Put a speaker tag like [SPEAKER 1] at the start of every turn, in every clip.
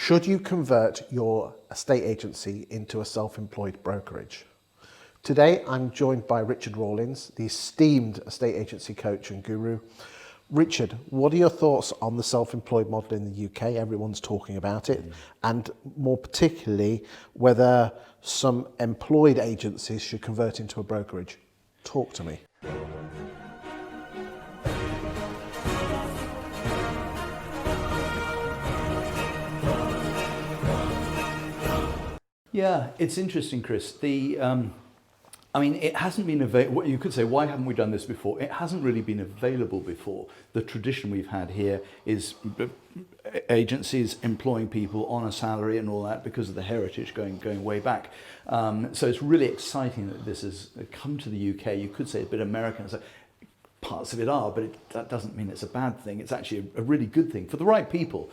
[SPEAKER 1] Should you convert your estate agency into a self-employed brokerage? Today, I'm joined by Richard Rawlings, the esteemed estate agency coach and guru. Richard, what are your thoughts on the self-employed model in the UK? Everyone's talking about it, and more particularly, whether some employed agencies should convert into a brokerage. Talk to me.
[SPEAKER 2] Yeah, it's interesting, Chris. It hasn't been available. You could say, why haven't we done this before? It hasn't really been available before. The tradition we've had here is agencies employing people on a salary and all that because of the heritage going way back. So it's really exciting that this has come to the UK. You could say a bit American. So parts of it are, but that doesn't mean it's a bad thing. It's actually a really good thing for the right people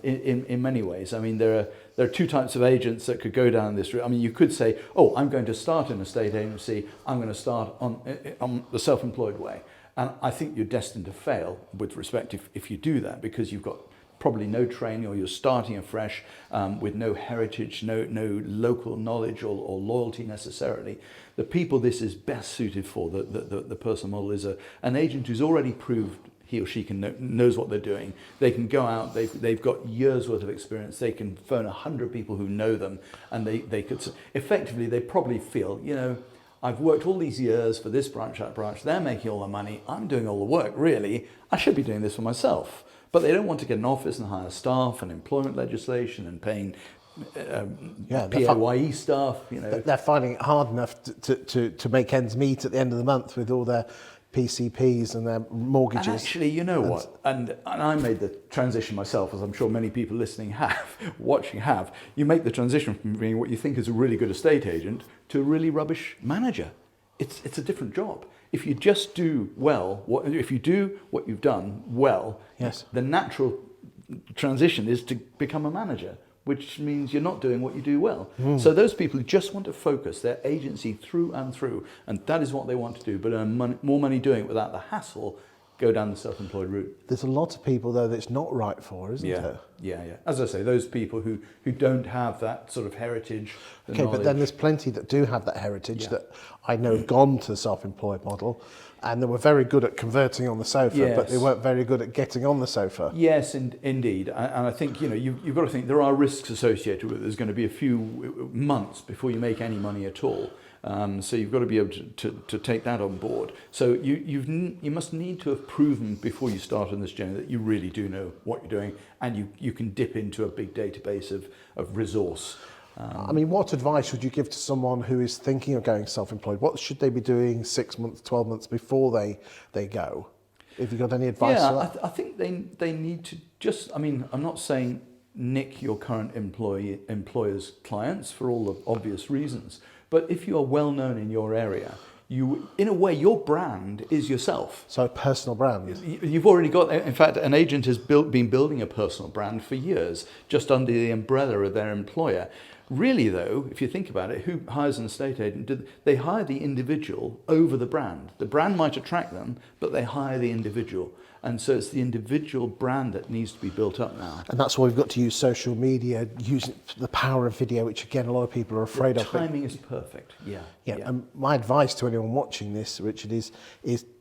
[SPEAKER 2] in many ways. I mean, there are two types of agents that could go down this route. I mean, you could say, oh, I'm going to start an estate agency. I'm going to start on the self-employed way. And I think you're destined to fail with respect if you do that, because you've got probably no training, or you're starting afresh with no heritage, no local knowledge or loyalty necessarily. The people this is best suited for, the personal model, is an agent who's already proved he or she knows what they're doing. They can go out, they've got years worth of experience, they can phone 100 people who know them, and they could, effectively, they probably feel, I've worked all these years for this branch, that branch, they're making all the money, I'm doing all the work, really, I should be doing this for myself. But they don't want to get an office and hire staff and employment legislation and paying PAYE staff.
[SPEAKER 1] They're finding it hard enough to make ends meet at the end of the month with all their PCPs and their mortgages.
[SPEAKER 2] And actually, you know what? And I made the transition myself, as I'm sure many people listening watching have. You make the transition from being what you think is a really good estate agent to a really rubbish manager. It's a different job. If you just do well, if you do what you've done well,
[SPEAKER 1] yes,
[SPEAKER 2] the natural transition is to become a manager, which means you're not doing what you do well. So those people who just want to focus their agency through and through, and that is what they want to do, but earn more money doing it without the hassle, go down the self-employed route.
[SPEAKER 1] There's a lot of people, though, that's not right for, isn't it?
[SPEAKER 2] Yeah. As I say, those people who don't have that sort of heritage.
[SPEAKER 1] Okay, but then there's plenty that do have that heritage that I know have gone to the self-employed model, and they were very good at converting on the sofa, but they weren't very good at getting on the sofa.
[SPEAKER 2] Yes, indeed. And I think, you've got to think there are risks associated with it. There's going to be a few months before you make any money at all. So you've got to be able to take that on board. So you must need to have proven before you start on this journey that you really do know what you're doing, and you can dip into a big database of resource.
[SPEAKER 1] What advice would you give to someone who is thinking of going self-employed? What should they be doing 6 months, 12 months before they go? Have you got any advice for that?
[SPEAKER 2] I think they need to just, I'm not saying nick your current employer's clients for all the obvious reasons. But if you are well known in your area, in a way, your brand is yourself.
[SPEAKER 1] So a personal brand.
[SPEAKER 2] You've already got, in fact, an agent has been building a personal brand for years, just under the umbrella of their employer. Really, though, if you think about it, who hires an estate agent? They hire the individual over the brand. The brand might attract them, but they hire the individual. And so it's the individual brand that needs to be built up now.
[SPEAKER 1] And that's why we've got to use social media, use the power of video, which again, a lot of people are afraid of.
[SPEAKER 2] Timing is perfect, yeah.
[SPEAKER 1] And my advice to anyone watching this, Richard, is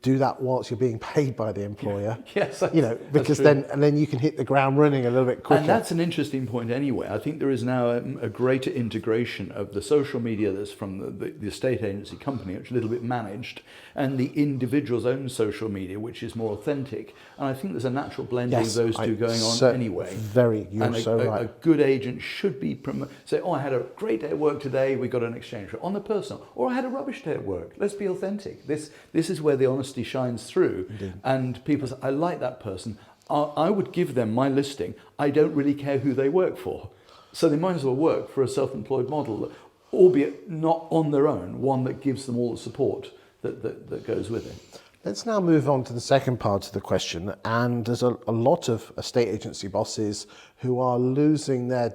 [SPEAKER 1] do that whilst you're being paid by the employer.
[SPEAKER 2] Yes,
[SPEAKER 1] because then you can hit the ground running a little bit quicker.
[SPEAKER 2] And that's an interesting point anyway. I think there is now a greater integration of the social media that's from the estate agency company, which is a little bit managed, and the individual's own social media, which is more authentic. And I think there's a natural blending of those two going on anyway.
[SPEAKER 1] You're so right.
[SPEAKER 2] A good agent should be say, I had a great day at work today, we got an exchange rate on the personal, or I had a rubbish day at work. Let's be authentic. This is where the honesty shines through.
[SPEAKER 1] Indeed.
[SPEAKER 2] And people say, I like that person. I would give them my listing. I don't really care who they work for. So they might as well work for a self-employed model, albeit not on their own, one that gives them all the support that goes with it.
[SPEAKER 1] Let's now move on to the second part of the question. And there's a lot of estate agency bosses who are losing their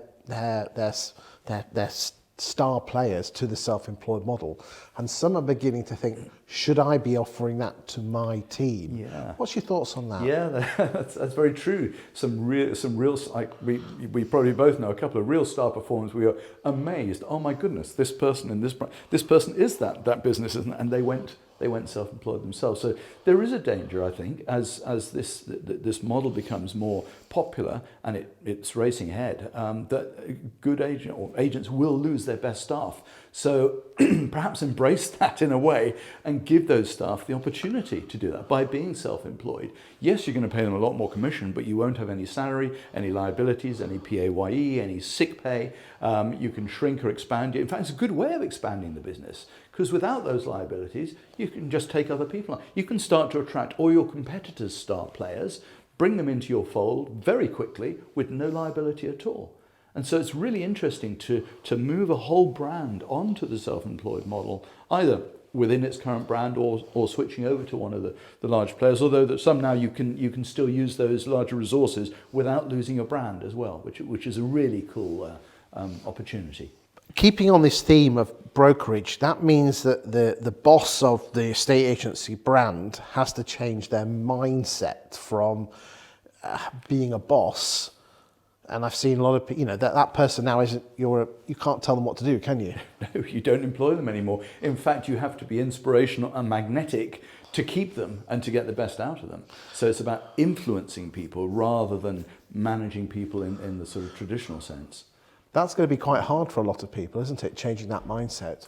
[SPEAKER 1] star players to the self-employed model, and some are beginning to think, should I be offering that to my team?
[SPEAKER 2] Yeah.
[SPEAKER 1] What's your thoughts on that?
[SPEAKER 2] Yeah, that's very true. Some real, like we probably both know a couple of real star performers. We are amazed. Oh my goodness, this person in this person is that business, isn't it? And they went self-employed themselves. So there is a danger, I think, as this model becomes more popular and it's racing ahead, that good agents will lose their best staff. So perhaps embrace that in a way and give those staff the opportunity to do that by being self-employed. Yes, you're going to pay them a lot more commission, but you won't have any salary, any liabilities, any PAYE, any sick pay. You can shrink or expand. In fact, it's a good way of expanding the business, because without those liabilities, you can just take other people on. You can start to attract all your competitors' star players, bring them into your fold very quickly with no liability at all. And so it's really interesting to move a whole brand onto the self-employed model, either within its current brand or switching over to one of the large players, although that some now you can still use those larger resources without losing your brand as well, which is a really cool opportunity.
[SPEAKER 1] Keeping on this theme of brokerage, that means that the boss of the estate agency brand has to change their mindset from being a boss. And I've seen a lot of people, that person now isn't, you can't tell them what to do, can you?
[SPEAKER 2] No, you don't employ them anymore. In fact, you have to be inspirational and magnetic to keep them and to get the best out of them. So it's about influencing people rather than managing people in the sort of traditional sense.
[SPEAKER 1] That's going to be quite hard for a lot of people, isn't it? Changing that mindset.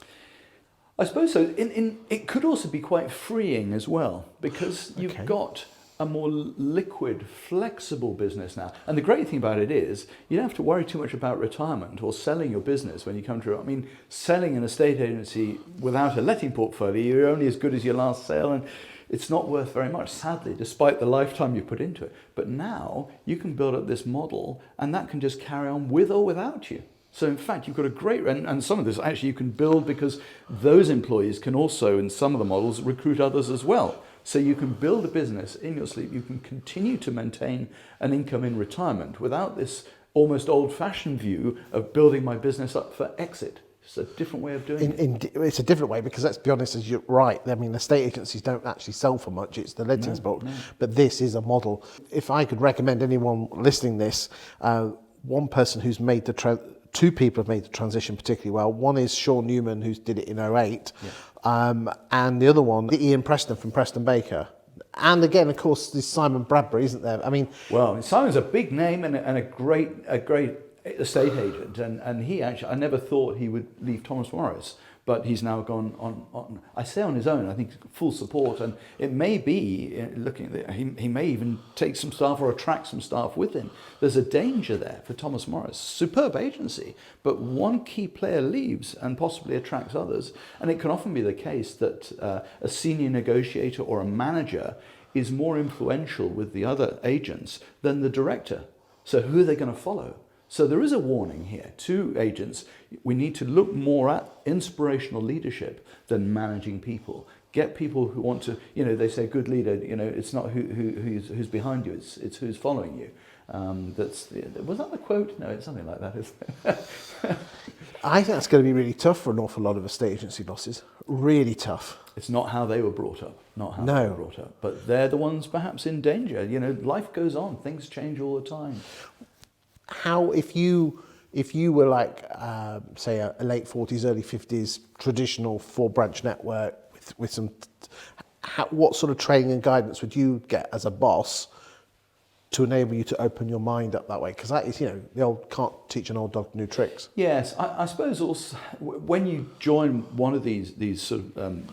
[SPEAKER 2] I suppose so. It could also be quite freeing as well, because you've got a more liquid, flexible business now. And the great thing about it is you don't have to worry too much about retirement or selling your business when you come to it. I mean, selling an estate agency without a letting portfolio, you're only as good as your last sale, and it's not worth very much, sadly, despite the lifetime you put into it. But now you can build up this model, and that can just carry on with or without you. So in fact, you've got a great, and some of this actually you can build because those employees can also, in some of the models, recruit others as well. So you can build a business in your sleep. You can continue to maintain an income in retirement without this almost old-fashioned view of building my business up for exit. It's a different way of doing it.
[SPEAKER 1] It's a different way, because let's be honest, as you're right, I mean, estate agencies don't actually sell for much, it's the lettings book, but this is a model. If I could recommend anyone listening this, one person who's made two people have made the transition particularly well. One is Sean Newman, who did it in 2008, and the other one, Ian Preston from Preston Baker. And again, of course, there's Simon Bradbury, isn't there? I mean,
[SPEAKER 2] well, Simon's a big name and a great estate agent, and he actually, I never thought he would leave Thomas Morris, but he's now gone on I say on his own, I think full support, and it may be, looking at it, he may even take some staff or attract some staff with him. There's a danger there for Thomas Morris. Superb agency, but one key player leaves and possibly attracts others, and it can often be the case that a senior negotiator or a manager is more influential with the other agents than the director. So who are they going to follow? So there is a warning here to agents. We need to look more at inspirational leadership than managing people. Get people who want to, they say good leader, it's not who's behind you, it's who's following you. Was that the quote? No, it's something like that, isn't it?
[SPEAKER 1] I think that's going to be really tough for an awful lot of estate agency bosses. Really tough.
[SPEAKER 2] It's not how they were brought up, they were brought up. But they're the ones perhaps in danger. Life goes on, things change all the time.
[SPEAKER 1] How, if you were like, say, a late 40s, early 50s traditional 4-branch network with some, what sort of training and guidance would you get as a boss to enable you to open your mind up that way? Because that is, the old can't teach an old dog new tricks.
[SPEAKER 2] Yes, I suppose also when you join one of these sort of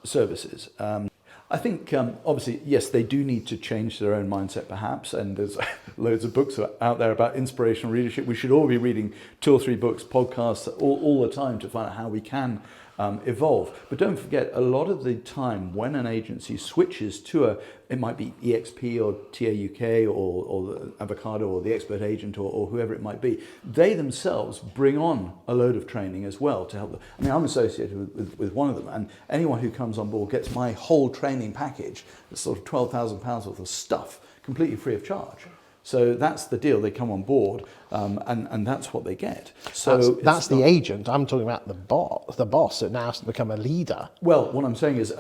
[SPEAKER 2] services, I think, obviously, yes, they do need to change their own mindset, perhaps, and there's loads of books out there about inspirational leadership. We should all be reading 2 or 3 books, podcasts, all the time to find out how we can evolve. But don't forget, a lot of the time when an agency switches to it might be EXP or TAUK or the Avocado or the Expert Agent or whoever it might be, they themselves bring on a load of training as well to help them. I mean, I'm associated with one of them, and anyone who comes on board gets my whole training package, it's sort of £12,000 worth of stuff, completely free of charge. So that's the deal. They come on board, and that's what they get. So
[SPEAKER 1] that's the agent. I'm talking about the boss that now has to become a leader.
[SPEAKER 2] Well, what I'm saying is,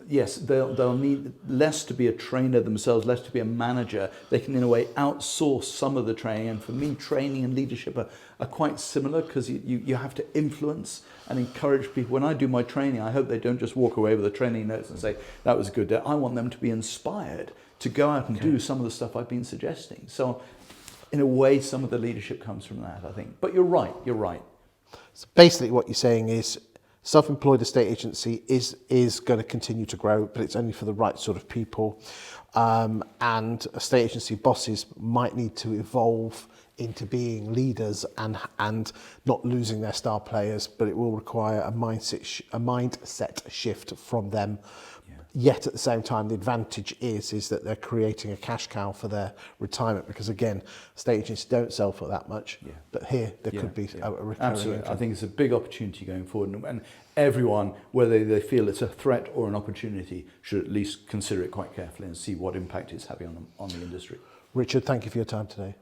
[SPEAKER 2] yes, they'll need less to be a trainer themselves, less to be a manager. They can, in a way, outsource some of the training. And for me, training and leadership are quite similar, because you have to influence and encourage people. When I do my training, I hope they don't just walk away with the training notes and say, that was a good day. I want them to be inspired to go out and do some of the stuff I've been suggesting. So in a way, some of the leadership comes from that, I think. But you're right.
[SPEAKER 1] So basically what you're saying is self-employed estate agency is going to continue to grow, but it's only for the right sort of people. And estate agency bosses might need to evolve into being leaders and not losing their star players, but it will require a mindset shift from them. Yet at the same time, the advantage is that they're creating a cash cow for their retirement, because again, estate agents don't sell for that much. But here there could be a recurring
[SPEAKER 2] Absolutely.
[SPEAKER 1] income.
[SPEAKER 2] I think it's a big opportunity going forward, and everyone, whether they feel it's a threat or an opportunity, should at least consider it quite carefully and see what impact it's having on the industry.
[SPEAKER 1] Richard, thank you for your time today.